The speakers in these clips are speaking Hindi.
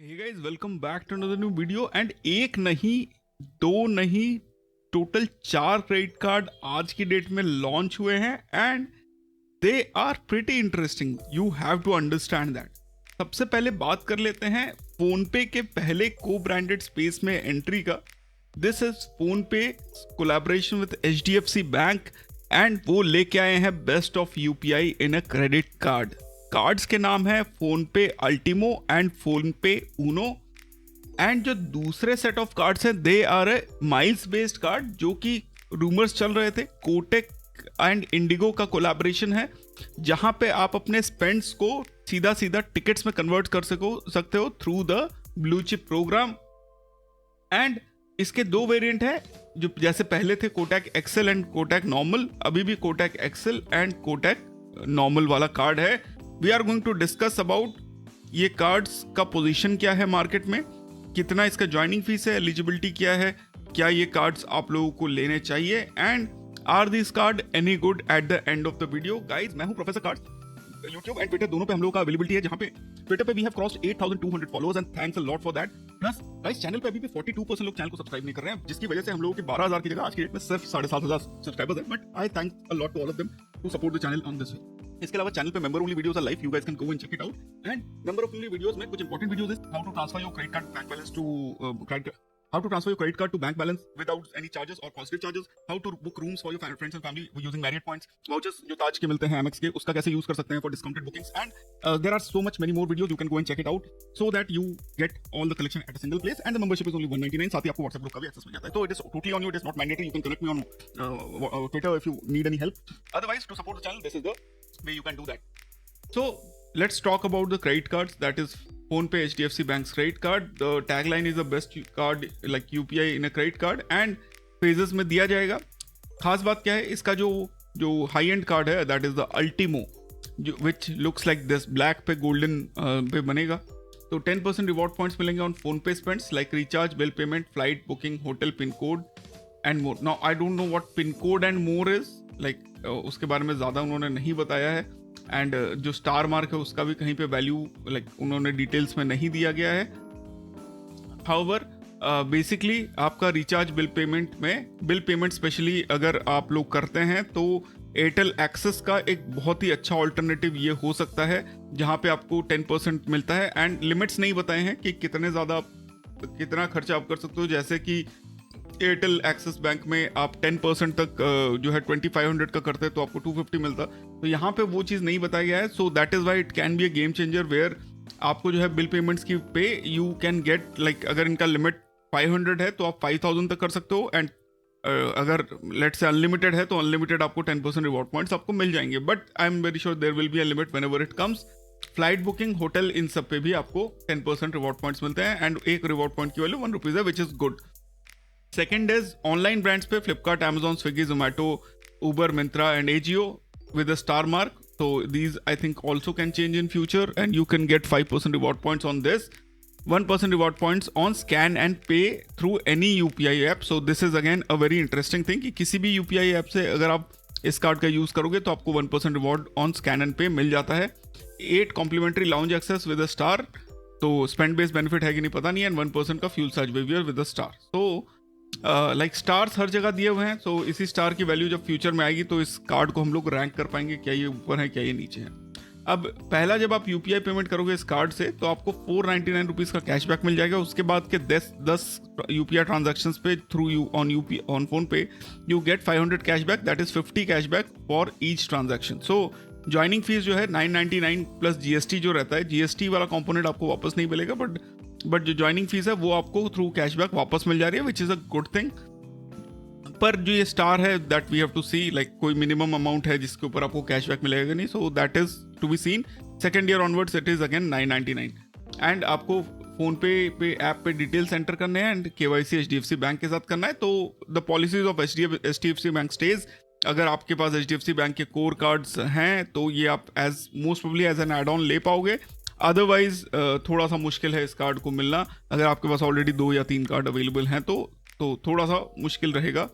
Hey guys, welcome back to another new video. And एक नहीं, दो नहीं, टोटल 4 क्रेडिट कार्ड आज की डेट में लॉन्च हुए हैं and they are pretty interesting. You have to understand that. सबसे पहले बात कर लेते हैं फोन पे के पहले को ब्रांडेड स्पेस में एंट्री का। This is PhonePe collaboration with HDFC bank and वो लेके आए हैं best of UPI in a credit card. Cards के नाम है PhonePe Ultimo and PhonePe Uno. And जो दूसरे सेट ऑफ कार्ड्स हैं they are a miles based card, जो कि रूमर्स चल रहे थे कोटेक एंड इंडिगो का कोलैबोरेशन है, जहां पे आप अपने स्पेंड्स को सीधा सीधा टिकट्स में कन्वर्ट कर सकते हो through the blue chip program. And इसके दो वेरिएंट है, जो जैसे पहले थे Kotak Excel and Kotak normal, अभी भी Kotak Excel and Kotak normal वाला कार्ड है। We are going to discuss about ये कार्ड्स का पोजीशन क्या है मार्केट में, कितना इसका ज्वाइनिंग फीस है, एलिजिबिलिटी क्या है, क्या ये कार्ड्स आप लोगों को लेने चाहिए, and are this card any good at the end of the video. Guys, मैं हूं professor cards. YouTube and Twitter दोनों पे हम लोगों का अवेलेबिलिटी है, जहां पे ट्विटर पे we have crossed 8200 followers and thanks a lot for that. Plus guys, channel पे अभी भी 42% लोग चैनल को सब्सक्राइब नहीं कर रहे हैं, जिसकी वजह से हम लोगों के 12000 की जगह आज की डेट में सिर्फ 7500 सब्सक्राइबर्स हैं। But I thank a lot to all of them to support the channel on this way. इसके अलावा चैनल पे member only videos are live, you guys can go and check it out. And member only videos में कुछ इंपॉर्टेंट वीडियोस है how to transfer your credit card bank balance to how to transfer your credit card to bank balance without any charges or positive charges, how to book rooms for your friends and family using Marriott points, vouchers जो ताज के मिलते हैं Amex के, उसका कैसे यूज कर सकते हैं for discounted bookings, and there are so much many more videos, you can go and check it out so that you get all the collection at a single place, and the membership is only 199। साथ ही आपको WhatsApp ग्रुप का भी एक्सेस मिल जाता है। तो it is totally on you, it is not mandatory, you can connect me on Twitter if you need any help, otherwise to support the channel this is the way you can do that। So let's talk about the credit cards, that is PhonePe HDFC Bank's credit card. The tagline is the best card like UPI in a credit card and phases में दिया जाएगा। खास बात क्या है, इसका जो हाई एंड कार्ड है that is the Ultimo, which looks like this, black पे गोल्डन पे बनेगा। तो 10% रिवॉर्ड पॉइंट्स मिलेंगे on PhonePe spends like recharge, bill payment, flight booking, hotel pin code and more. Now I don't know what pin code and more is like, उसके बारे में ज़्यादा उन्होंने नहीं बताया है। एंड जो स्टार मार्क है उसका भी कहीं पे वैल्यू लाइक उन्होंने डिटेल्स में नहीं दिया गया है। हाउएवर बेसिकली आपका रिचार्ज, बिल पेमेंट स्पेशली अगर आप लोग करते हैं तो एयरटेल एक्सेस का एक बहुत ही अच्छा ऑल्टरनेटिव ये हो सकता है, जहाँ पे आपको 10% मिलता है। एंड लिमिट्स नहीं बताए हैं कि कितना खर्चा आप कर सकते हो, जैसे कि एयरटेल एक्सिस बैंक में आप 10% तक जो है 2500 का करते हैं तो आपको 250 मिलता, तो यहाँ पे वो चीज़ नहीं बताया गया है। So that is why it can be a game changer, where आपको जो है बिल पेमेंट्स की पे यू कैन गेट लाइक, अगर इनका लिमिट 500 है तो आप 5000 तक कर सकते हो, एंड अगर लेट्स से अनलिमिटेड है तो अनलिमिटेड आपको 10% रिवॉर्ड पॉइंट्स आपको मिल जाएंगे। But I am very sure there will be a limit whenever it comes. Flight booking, hotel, इन सब पे भी आपको 10% रिवॉर्ड पॉइंट्स मिलते हैं, एंड एक रिवॉर्ड पॉइंट की वैल्यू 1 रुपीज़ है, which is good. Second is online brands पे Flipkart, Amazon, Swiggy, Zomato, Uber, Myntra and AJIO with a star mark. So these I think also can change in future, and you can get 5% reward points on this, 1% reward points on scan and pay through any UPI app. So this is again a very interesting thing कि किसी भी UPI app से अगर आप इस कार्ड का यूज़ करोगे तो आपको 1% रिवॉर्ड ऑन स्कैन एंड पे मिल जाता है। 8 complimentary lounge access with a star, तो स्पेंड बेस्ड बेनिफिट है कि नहीं पता नहीं, एंड 1% का fuel charge waiver with a star. तो लाइक स्टार्स हर जगह दिए हुए हैं, तो इसी स्टार की वैल्यू जब फ्यूचर में आएगी तो इस कार्ड को हम लोग रैंक कर पाएंगे, क्या ये ऊपर है क्या ये नीचे है। अब पहला जब आप UPI पेमेंट करोगे इस कार्ड से तो आपको 499 रुपीज़ का कैशबैक मिल जाएगा। उसके बाद के 10 UPI ट्रांजैक्शंस पे थ्रू ऑन फोन पे you get 500 cashback, that is 50 cashback for each transaction. So joining fees जो है 999 प्लस GST जो रहता है, GST वाला कॉम्पोनेंट आपको वापस नहीं मिलेगा, बट जो ज्वाइनिंग फीस है वो आपको थ्रू कैशबैक वापस मिल जा रही है, which is a good thing. पर जो ये स्टार है that we have to see, like कोई मिनिमम अमाउंट है जिसके ऊपर आपको कैशबैक मिलेगा नहीं, so that is to be seen. Second year onwards it is again 999, and आपको फोन पे ऐप पे डिटेल्स एंटर करने हैं एंड KYC HDFC बैंक के साथ करना है। तो the policies of HDFC bank stage, अगर आपके पास HDFC बैंक के कोर कार्ड्स हैं तो ये आप as most probably as an add on ले पाओगे, अदरवाइज थोड़ा सा मुश्किल है इस कार्ड को मिलना। अगर आपके पास ऑलरेडी 2 या 3 कार्ड अवेलेबल हैं तो थोड़ा सा मुश्किल रहेगा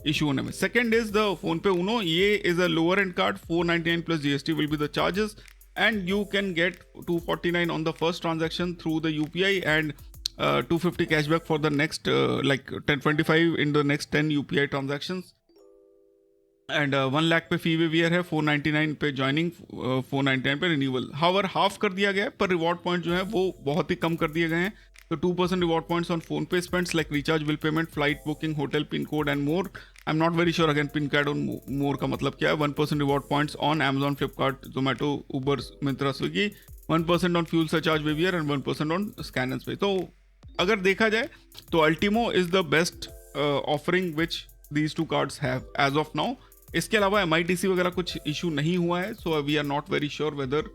इशू होने में। सेकेंड इज द फोन पे ऊनो, ये is a lower and card, 499 plus GST will be the charges. and you can get 249 on the first transaction through the UPI and 250 cashback for the next like 1025 in the next 10 UPI transactions. And 1 lakh पे फी वेवियर है, 499 पे ज्वाइनिंग, 499 पे रिन्यूअल. हाउएवर हाफ कर दिया गया है, पर रिवॉर्ड पॉइंट जो है वो बहुत ही कम कर दिए गए हैं. तो 2% reward points on PhonePe spends like recharge, bill payment, flight booking, hotel, pin code and more. I am not very sure again pin code और मोर का मतलब क्या है. 1% reward points on Amazon, Flipkart, Zomato, Uber, Myntra, Swiggy. 1% on fuel surcharge waiver and 1% on scan and pay. तो अगर देखा जाए तो Ultimo is the best offering which these two cards have as of now. इसके अलावा MITC वगैरह कुछ इशू नहीं हुआ है, so we are not very sure whether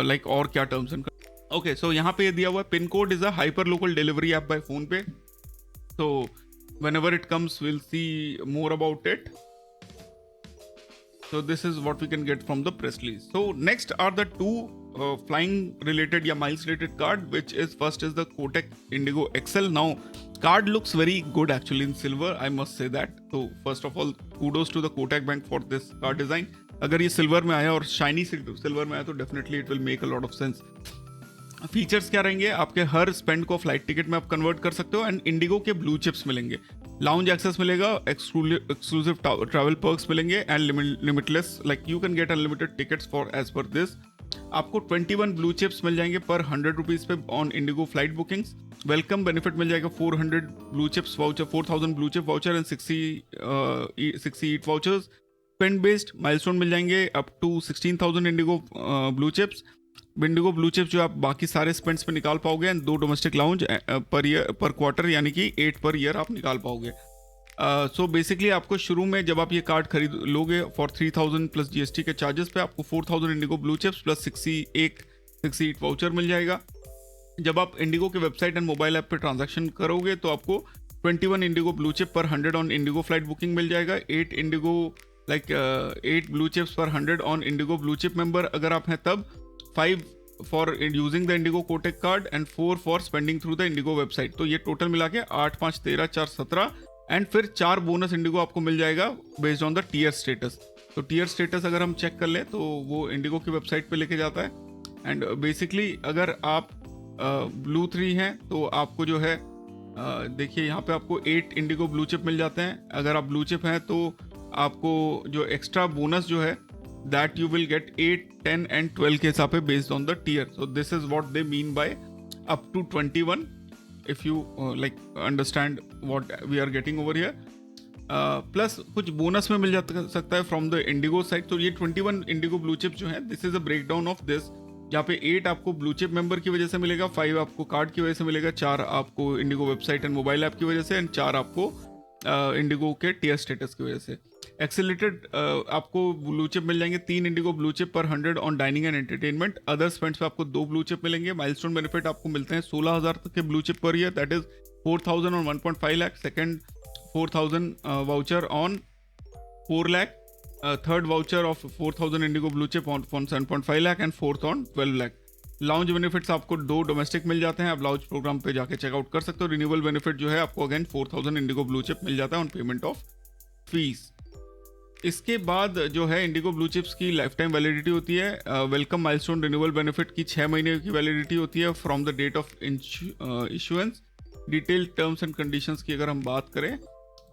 like और क्या टर्म्स एंड. ओके, सो यहाँ पे ये दिया हुआ है, pin code is a hyper local delivery app by phone पे. सो whenever it comes we'll see more about it. So this is what we can get from the press release. So next are the two flying related या miles related card, which is first is the Kotak Indigo XL. Now card looks very good actually in silver, I must say that. So first of all kudos to the Kotak Bank for this card design. अगर ये सिल्वर में आया और शाइनी सिल्वर में आया तो definitely it will make a lot of sense. Features क्या रहेंगे, आपके हर स्पेंड को फ्लाइट टिकट में आप कन्वर्ट कर सकते हो एंड इंडिगो के ब्लू चिप्स मिलेंगे, लाउंज एक्सेस मिलेगा, एक्सक्लूसिव ट्रैवल पर्क्स मिलेंगे and limitless like you can get unlimited tickets for as per this. आपको 21 ब्लू चिप्स मिल जाएंगे पर 100 रुपीज पे on IndiGo flight bookings. Welcome benefit मिल जाएगा 400 blue chips voucher, 4000 blue chip voucher and 60 eat vouchers. Spend based milestone मिल जाएंगे up to 16,000 IndiGo blue chips. IndiGo blue chips जो आप बाकी सारे स्पेंड्स पे निकाल पाओगे and 2 domestic lounge per year per quarter यानी कि 8 पर ईयर आप निकाल पाओगे. सो बेसिकली आपको शुरू में जब आप ये कार्ड खरीद लोगे फॉर 3000 प्लस GST के चार्जेस पे आपको 4000 इंडिगो ब्लू चिप्स प्लस 60 ईट वाउचर मिल जाएगा. जब आप इंडिगो के वेबसाइट एंड मोबाइल ऐप पे ट्रांजैक्शन करोगे तो आपको 21 इंडिगो ब्लू चिप पर 100 ऑन इंडिगो फ्लाइट बुकिंग मिल जाएगा. 8 इंडिगो लाइक 8 ब्लू चिप्स पर 100 on Indigo blue chip member अगर आप हैं तब, 5 for using the Indigo Kotak card and 4 for spending through the Indigo website. तो ये टोटल मिला के 8, 5, 13, 4, 17 एंड फिर 4 बोनस इंडिगो आपको मिल जाएगा based on the tier status. तो टीयर स्टेटस अगर हम चेक कर लें तो वो इंडिगो की वेबसाइट पे लेके जाता है एंड बेसिकली अगर आप ब्लू 3 हैं तो आपको जो है देखिए यहाँ पे आपको 8 इंडिगो ब्लू चिप मिल जाते हैं. अगर आप ब्लू चिप हैं तो आपको जो एक्स्ट्रा बोनस जो है that you will get 8, 10 and 12 के हिसाब पे based on the tier. So this is what they mean by up to 21 if you like understand what we are getting over here. Plus कुछ बोनस में मिल सकता है from the Indigo side. तो ये 21 Indigo blue chips जो है this is a breakdown of this. जहाँ पे 8 आपको ब्लू चिप मेंबर की वजह से मिलेगा, 5 आपको कार्ड की वजह से मिलेगा, 4 आपको Indigo website and mobile app की वजह से एंड 4 आपको इंडिगो के टीयर स्टेटस की वजह से. एक्सेलेटेड आपको ब्लू चिप मिल जाएंगे 3 इंडिगो ब्लू चिप पर 100 on dining and entertainment. Other spends पे आपको 2 ब्लू चिप मिलेंगे. माइलस्टोन बेनिफिट आपको मिलते हैं 16,000 तक के blue chip per year, that is 4,000 on 1.5 lakh. Second 4,000 voucher on 4 lakh. Third voucher of 4,000 Indigo blue chip on 7.5 lakh and fourth on 12 lakh. Lounge benefits आपको 2 डोमेस्टिक मिल जाते हैं, आप लाउंज प्रोग्राम पे जाके चेकआउट कर सकते हो. रिन्यूअल बेनिफिट जो है आपको अगेन 4,000 इंडिगो ब्लू चिप मिल जाता है ऑन पेमेंट ऑफ फीस. इसके बाद जो है इंडिगो ब्लू चिप्स की लाइफ टाइम वैलिडिटी होती है. वेलकम माइलस्टोन रिन्यूअल बेनिफिट की 6 महीने की वैलिडिटी होती है from the date of issuance. Detail terms and conditions की अगर हम बात करें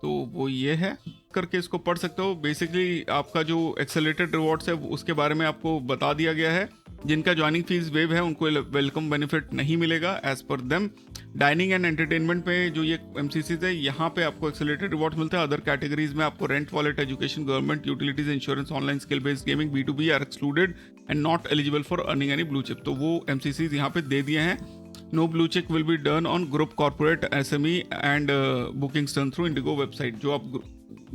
तो वो ये है, करके इसको पढ़ सकते हो. बेसिकली आपका जो एक्सेलरेटेड रिवॉर्ड्स है उसके बारे में आपको बता दिया गया है. जिनका ज्वाइनिंग फीस वेव है उनको वेलकम बेनिफिट नहीं मिलेगा as per them. Dining and entertainment पे जो ये MCCs है यहाँ पे आपको एक्सेलरेटेड रिवॉर्ड्स मिलता है. अदर कैटेगरीज में आपको rent, wallet, education, government, utilities, insurance, online skill based gaming, B2B are excluded and not eligible for earning any blue chip. तो वो MCCs यहाँ पे दे दिए हैं. No blue chip will be done on group, corporate, SME and booking done through IndiGo website. जो आप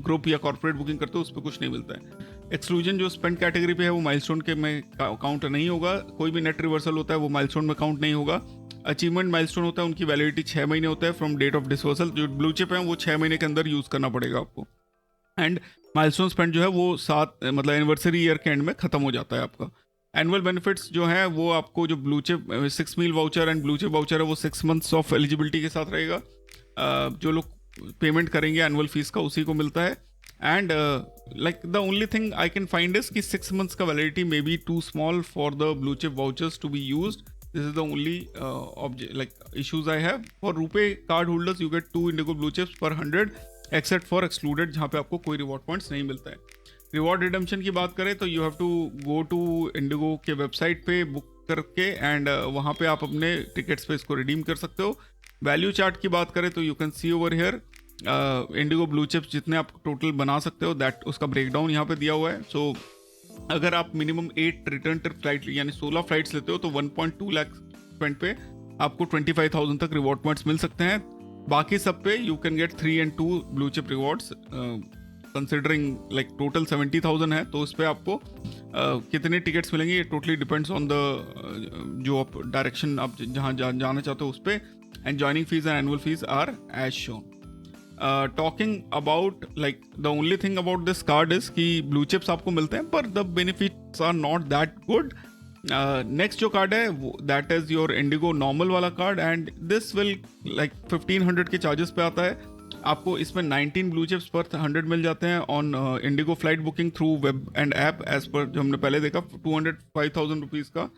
ग्रुप या कॉर्पोरेट बुकिंग करते हो उस पर कुछ नहीं मिलता है. एक्सक्लूजन जो स्पेंड कैटेगरी पे है वो माइलस्टोन के में काउंट नहीं होगा. कोई भी नेट रिवर्सल होता है वो माइलस्टोन में काउंट नहीं होगा. अचीवमेंट माइलस्टोन होता है उनकी वैलिडिटी 6 महीने होता है फ्रॉम डेट ऑफ डिसवर्सल. जो ब्लू चिप है वो 6 महीने के अंदर यूज करना पड़ेगा आपको. एंड माइलस्टोन स्पेंड जो है वो 7 मतलब एनिवर्सरी ईयर के एंड में खत्म हो जाता है आपका. एनुअल बेनिफिट्स जो है वो आपको जो blue chip 6 meal voucher and blue chip voucher है वो 6 मंथ्स ऑफ एलिजिबिलिटी के साथ रहेगा. जो लोग पेमेंट करेंगे एनुअल फीस का उसी को मिलता है. And like the only thing I can find is कि 6 months का validity may be too small for the blue chip vouchers to be used. This is the only issues I have. For RuPay card holders you get 2 Indigo blue chips per 100 except for excluded जहाँ पे आपको कोई reward points नहीं मिलता है. रिवॉर्ड रिडम्पशन की बात करें तो you have to go to IndiGo के वेबसाइट पे बुक करके एंड वहाँ पे आप अपने टिकट्स पे इसको रिडीम कर सकते हो. वैल्यू चार्ट की बात करें तो you can see over here Indigo blue chips जितने आप टोटल बना सकते हो दैट उसका ब्रेकडाउन यहाँ पे दिया हुआ है. सो अगर आप मिनिमम 8 रिटर्न ट्रिप फ्लाइट यानी 16 फ्लाइट्स लेते हो तो 1.2 लाख स्पेंड पे आपको 25,000 तक रिवॉर्ड पॉइंट्स मिल सकते हैं. बाकी सब पे you can gate 3 and 2 blue chip rewards considering like total 70,000 है. तो उस पर आपको कितने टिकट्स मिलेंगे ये टोटली डिपेंड्स ऑन द जो आप डायरेक्शन आप जहाँ जाना चाहते हो उस पर. And joining fee and annual fee are as shown. Talking about like the only thing about this card is कि ब्लू चिप्स आपको मिलते हैं पर the benefits are not that good. Next जो कार्ड है that is your IndiGo normal वाला card and this will like 1500 के चार्जेस पे आता है. आपको इसमें 19 ब्लू चिप्स पर 100 मिल जाते हैं on IndiGo flight booking through web and app as per जो हमने पहले देखा. 205,000 रुपीज़ का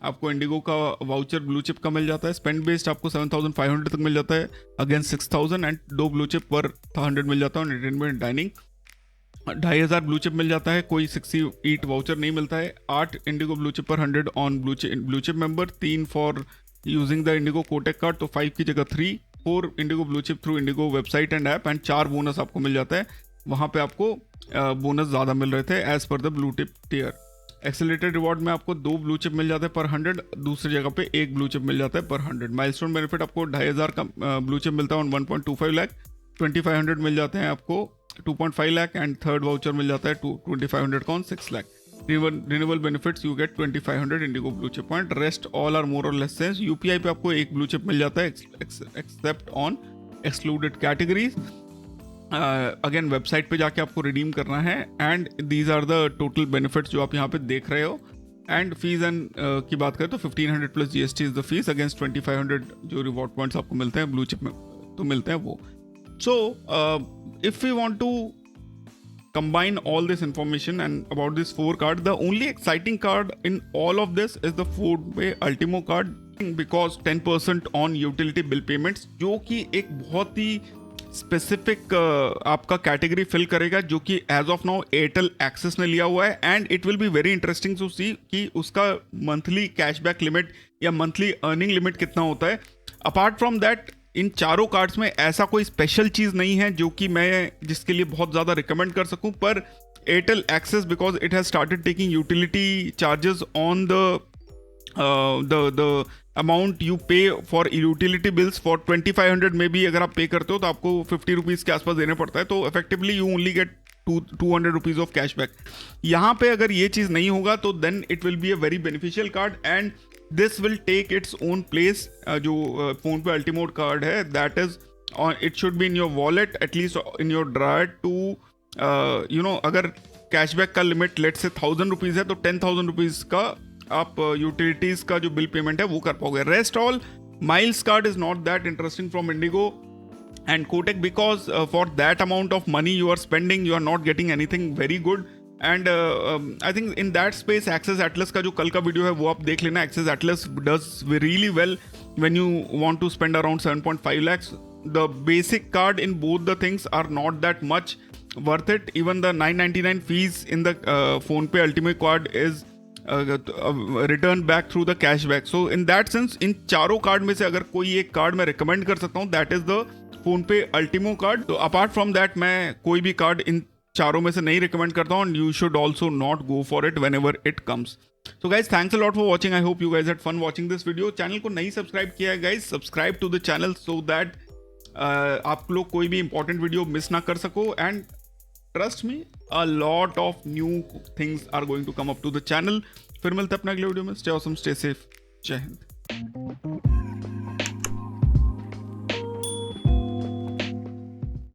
आपको इंडिगो का वाउचर ब्लू चिप का मिल जाता है. स्पेंड बेस्ड आपको 7,500 तक मिल जाता है अगेंस्ट 6,000 एंड 2 ब्लू चिप पर 100 मिल जाता है on entertainment dining. 2,500 blue chip मिल जाता है. कोई 60 ईट वाउचर नहीं मिलता है. 8 इंडिगो ब्लू चिप पर 100 on blue chip member. 3 for using the Indigo Kotak card तो 5 की जगह 3. 4 Indigo blue chip through IndiGo website and app and 4 bonus आपको मिल जाता है. वहाँ पे आपको बोनस ज़्यादा मिल रहे थे as per the blue chip tier. Accelerated reward में आपको 2 ब्लू चिप मिल जाते हैं पर 100. दूसरी जगह पे 1 ब्लू चिप मिल जाता है पर 100. माइलस्टोन बेनिफिट आपको 2,500 का ब्लू चिप मिलता है ऑन 1.25 लाख. 2,500 मिल जाते हैं आपको 2.5 लाख एंड थर्ड वाउचर मिल जाता है 2,500 का on 6 lakh. Renewable benefits you get 2,500 IndiGo blue chip point. Rest all are more or less sense. UPI पे आपको 1 ब्लू चिप मिल जाता है except on excluded categories. Again website पे जाके आपको रिडीम करना है and these are the total benefits जो आप यहाँ पे देख रहे हो. एंड फीस एंड की बात करें तो 1,500 plus GST is the fees against 2,500 जो रिवॉर्ड पॉइंट्स आपको मिलते हैं ब्लू चिप में तो मिलते हैं वो. So if you want to combine all this information and about this 4 card, the only exciting card in all of this is the PhonePe Ultimo card because 10% on utility bill payments जो कि एक बहुत ही स्पेसिफिक आपका कैटेगरी फिल करेगा जो कि as of now Airtel Axis ने लिया हुआ है. And it will be very interesting to see कि उसका मंथली कैशबैक लिमिट या मंथली अर्निंग लिमिट कितना होता है. अपार्ट फ्रॉम दैट इन चारों कार्ड्स में ऐसा कोई स्पेशल चीज़ नहीं है जो कि मैं जिसके लिए बहुत ज़्यादा रिकमेंड कर सकूं. पर Airtel Axis because it has started taking utility charges on the amount you pay for utility bills for 2,500 में भी अगर आप पे करते हो तो आपको 50 रुपीज़ के आसपास देने पड़ता है. तो effectively you only get 200 rupees of cashback. यहाँ पे अगर ये चीज़ नहीं होगा तो then it will be a very beneficial card and this will take its own place. जो PhonePe Ultimo card है that is on it should be in your wallet at least in your drawer to you know अगर कैशबैक का लिमिट लेट से 1,000 रुपीज़ है तो 10,000 रुपीज़ का आप यूटिलिटीज़ का जो बिल पेमेंट है वो कर पाओगे. Rest all miles card is not that interesting from Indigo and Kotak because for that amount of money you are spending you are not getting anything very good. And I think in that space Axis Atlas का जो कल का वीडियो है वो आप देख लेना. Axis Atlas does really well when you want to spend around 7.5 lakhs. The basic card in both the things are not that much worth it. Even the 999 fees in the PhonePe Ultimo card is return back through the cashback. So in that sense इन चारों कार्ड में से अगर कोई एक कार्ड मैं रिकमेंड कर सकता हूँ that is the PhonePe Ultimo card. तो अपार्ट फ्रॉम दैट मैं कोई भी कार्ड इन चारों में से नहीं रिकमेंड करता हूँ. You should also not go for it whenever it comes. So guys thanks a lot for watching. I hope you guys had fun watching this video. Channel को नहीं सब्सक्राइब किया है guys, subscribe to the channel so that आप लोग कोई भी इंपॉर्टेंट वीडियो मिस ना कर सको. And trust me a lot of new things are going to come up to the channel. फिर मिलते हैं अपने अगले वीडियो में. Stay awesome, stay safe. जय हिंद.